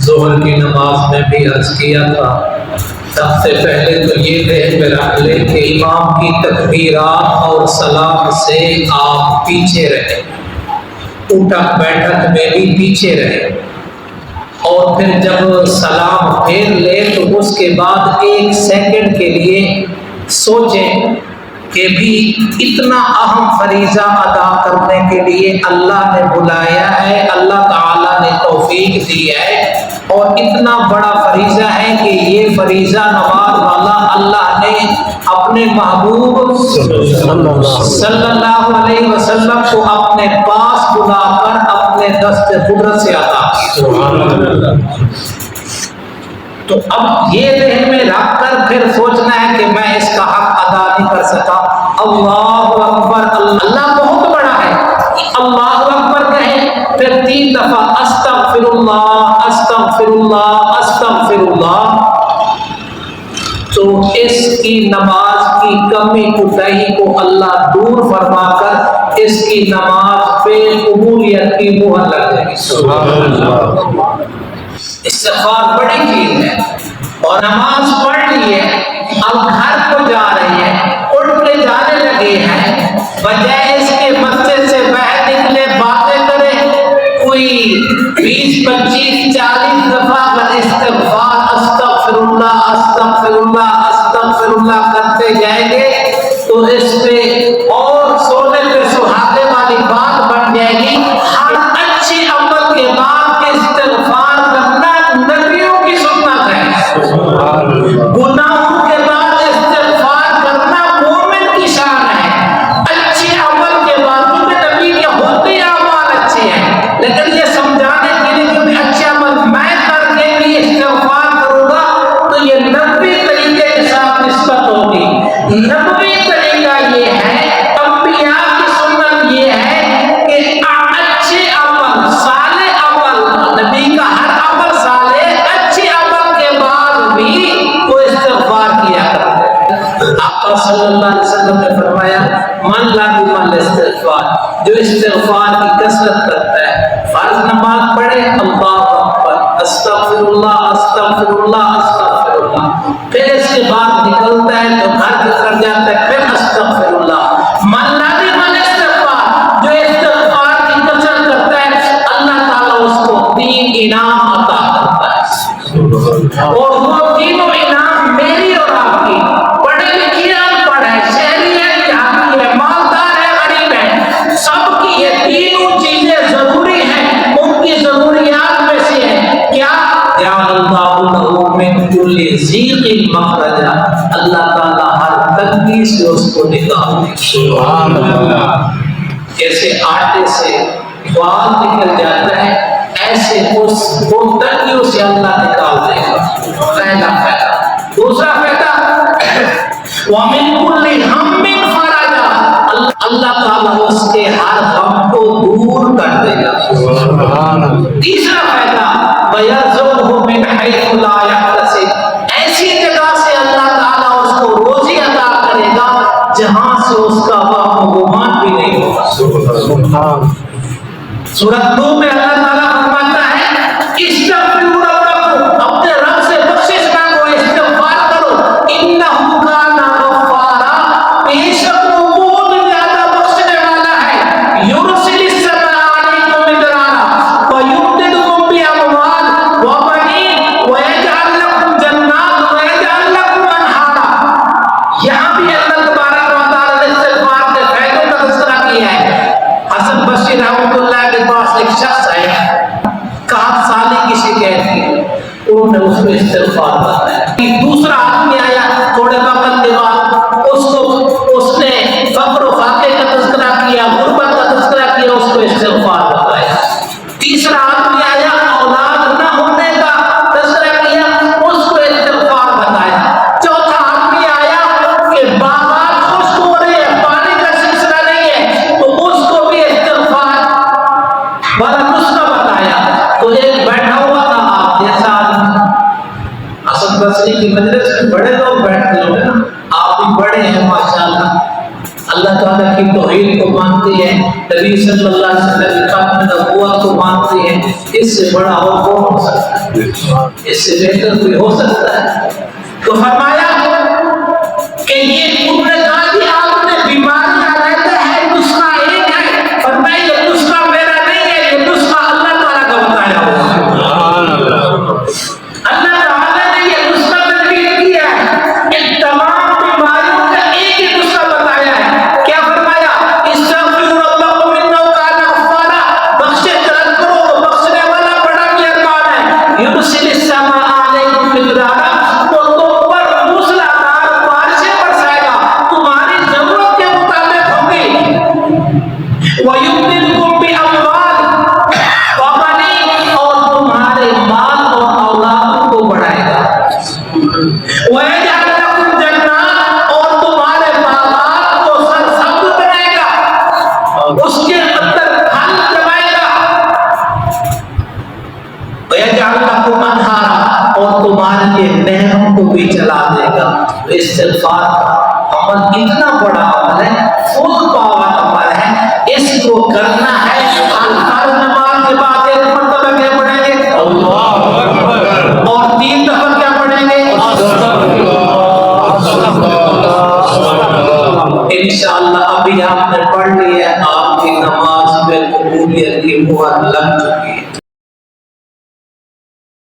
ظہر کی نماز میں بھی عرض کیا تھا، سب سے پہلے تو یہ ذہن میں رکھ لیں کہ امام کی تکبیرات اور سلام سے آپ پیچھے رہیں، اٹھک بیٹھک میں بھی پیچھے رہیں، اور پھر جب سلام پھیر لے تو اس کے بعد 1 سیکنڈ کے لیے سوچیں کہ بھی اتنا اہم فریضہ ادا کرنے کے لیے اللہ نے بلایا ہے، اللہ تعالیٰ نے توفیق دی ہے، اور اتنا بڑا فریضہ ہے کہ یہ فریضہ نماز والا اللہ نے اپنے محبوب صلی اللہ علیہ وسلم کو اپنے پاس بلا کر اپنے دست قدرت سے عطا کیا۔ تو اب یہ ذہن میں رکھ کر پھر سوچنا ہے کہ میں اس کا حق ادا نہیں کر سکا۔ اللہ اکبر، اللہ بہت بڑا ہے، اللہ اکبر کہیں، پھر 3 دفعہ استغفر اللہ استغفر اللہ استغفر اللہ، تو اس کی نماز کی کمی کوتاہی کو اللہ دور فرما کر اس کی نماز پہ قبولیت کی مہر لگ جائے گی۔ سبحان اللہ۔ استغفار بڑی چیز ہے، اور نماز پڑھ لی ہے، اب گھر کو جا رہے ہیں، اٹھ کے جانے لگے ہیں، بجائے اس کے مسجد سے باہر نکلے باتیں کرے، کوئی 20 25 40 دفعہ استغفار استغفر اللہ استغفر اللہ استغفر اللہ کرتے جائیں گے تو اس پہ اور سونے پہ سہاگے والی بات بن جائے گی۔ ہر اچھے عمل کے بعد استغفار کرنا نبیوں کی سنت ہے، گناہوں کے بعد استغفار کرنا مومن کی شان ہے، اچھے عمل کے بعد، کیونکہ نبی کے ہوتے اعمال اچھے ہیں، لیکن یہ سمجھانے کے لیے کہ اچھے عمل میں کر کے بھی استغفار کروں گا تو یہ نبوی طریقے کے ساتھ نسبت ہوگی۔ نبوی طریقہ یہ ہے، انبیاء کی سنت یہ ہے کہ اچھے عمل صالح عمل، نبی کا ہر عمل صالح، اچھے عمل کے بعد بھی وہ استغفار کیا کرتے ہیں۔ آقا صلی اللہ علیہ وسلم نے فرمایا من لازم الاستغفار، جو استغفار کی کثرت کرتا ہے، فرض نماز پڑھے اللہ اکبر استغفر اللہ استغفر اللہ استغفر اللہ، پھر اس کے بعد نکلتا ہے تو گھر کر جاتا ہے پھر استغفر اللہ۔ من لازم الاستغفار، جو استغفار کی کثرت کرتا ہے اللہ تعالیٰ اس کو 3 انعام عطا کرتا ہے، اور وہ تینوں انعام میری اور آپ کی، پڑھے لکھے انپڑھ ہے، شہری ہے دیہاتی ہے، مالدار ہے غریب ہے، سب کی یہ تینوں چیزیں ضروری ہیں، ان کی ضروریات میں سے ہے کیا؟ جعل اللہ لہ من کل ضیق مخرجا، اللہ تعالیٰ ہر تنگی سے اس کو نکال دے۔ سبحان اللہ۔ جیسے آٹے سے بال نکل جاتا ہے، ایسے اس کو تنگیوں سے اللہ نکال دے گا۔ پہلا فائدہ۔ دوسرا فائدہ وَمِن كُلِّ هَمٍّ فَرَجًا، اللہ تعالیٰ اس کے ہر غم کو دور کر دے گا۔ سبحان اللہ۔ تیسرا فائدہ وَيَرْزُقْهُ مِنْ حَيْثُ لَا يَحْتَسِبُ، ایسی جگہ سے اللہ تعالیٰ اس کو روزی عطا کرے گا جہاں سے اس کا وہم و گمان بھی نہیں ہوگا۔ سبحان۔ سورۃ نور میں اللہ تعالیٰ فرماتا ہے استغفروا ربکم، اپنے رب سے بخشش مانگو، استغفار کرو، انہ کان غفارا، بے شک وہ بہت زیادہ بخشنے والا ہے، یرسل السماء علیکم مدرارا ویمددکم باموال وبنین ویجعل لکم جنات ویجعل لکم انہارا۔ یہاں بھی اللہ تبارک و تعالیٰ نے استغفار کے فائدوں کا تذکرہ کیا ہے۔ حسن بصری رحمۃ اللہ کے پاس ایک شخص آیا، کہا سالی کی شکایت کی، انہوں نے اس کو استغفار بتایا۔ دوسرا آدمی آیا تھوڑے وقت کے بعد، اس نے فقر و فاقے کا تذکرہ کیا، غربت کا تذکرہ کیا، اس کو استغفار بتایا۔ تیسرا آدمی آیا، اولاد نہ ہونے کا تذکرہ کیا، اس کو استغفار بتایا۔ چوتھا آدمی آیا کہ باغات خشک ہو رہے ہیں، پانی کا سلسلہ نہیں ہے، تو اس کو بھی استغفار والا نسخہ بتایا۔ تو ایک بیٹھا ہوا تھا آپ جیسا آدمی، حسن بصری کی مجلس میں بڑے لوگ بیٹھتے ہوں گے نا، آپ بھی بڑے ہیں ماشاءاللہ، اللہ تعالیٰ کی توحید کو مانتے ہیں، نبی صلی اللہ علیہ وسلم کی ختم نبوت کو مانتے ہیں، اس سے بڑا اور کون ہو سکتا ہے؟ اس سے بہتر کوئی ہو سکتا ہے؟ تو فرمایا کہ یہ انہوں نے کہا کہ آپ نے بیماریاں رہتا ہے، نسخہ ایک ہے، فرمایا یہ نسخہ میرا نہیں ہے، یہ نسخہ اللہ تعالیٰ کا بتایا ہوا ہے۔ اللہ تعالیٰ نے یہ نسخہ تدبیر کیا ہے، ان تمام بیماریوں کا ایک ہی نسخہ بتایا ہے۔ کیا فرمایا؟ استغفروا ربکم انہ کان غفارا، بخشے طلب کرو، وہ بخشنے والا بڑا مہربان ہے۔ یرسل السماء علیکم مدرارا، وہ تم پر موسلادھار بارشیں برسائے گا، تمہاری ضرورت کے مطابق ہوگی۔ وَيُمْدِدْكُمْ بِأَمْوَالٍ وَبَنِينَ، اور تمہارے مال اور اولاد کو بڑھائے گا۔ وَيَجْعَلْ لَكُمْ جَنَّاتٍ، اور تمہارے باغات کو سرسبز بنائے گا، اس کے اندر پھل جمائے گا۔ وَيَجْعَلْ لَكُمْ أَنْهَارًا، اور تمہارے لیے نہروں کو بھی چلا دے گا۔ استغفار کا عمل اتنا بڑا عمل ہے، فل پاور عمل ہے، اس کو کرنا ہے۔ ہر نماز کے بعد ایک مرتبہ کیا پڑھیں گے؟ اللہ اکبر، اور 3 دفعہ کیا پڑھیں گے؟ انشاءاللہ ابھی آپ نے پڑھ لی ہے، آپ کی نماز میں قبولیت کی مہر لگ چکی ہے۔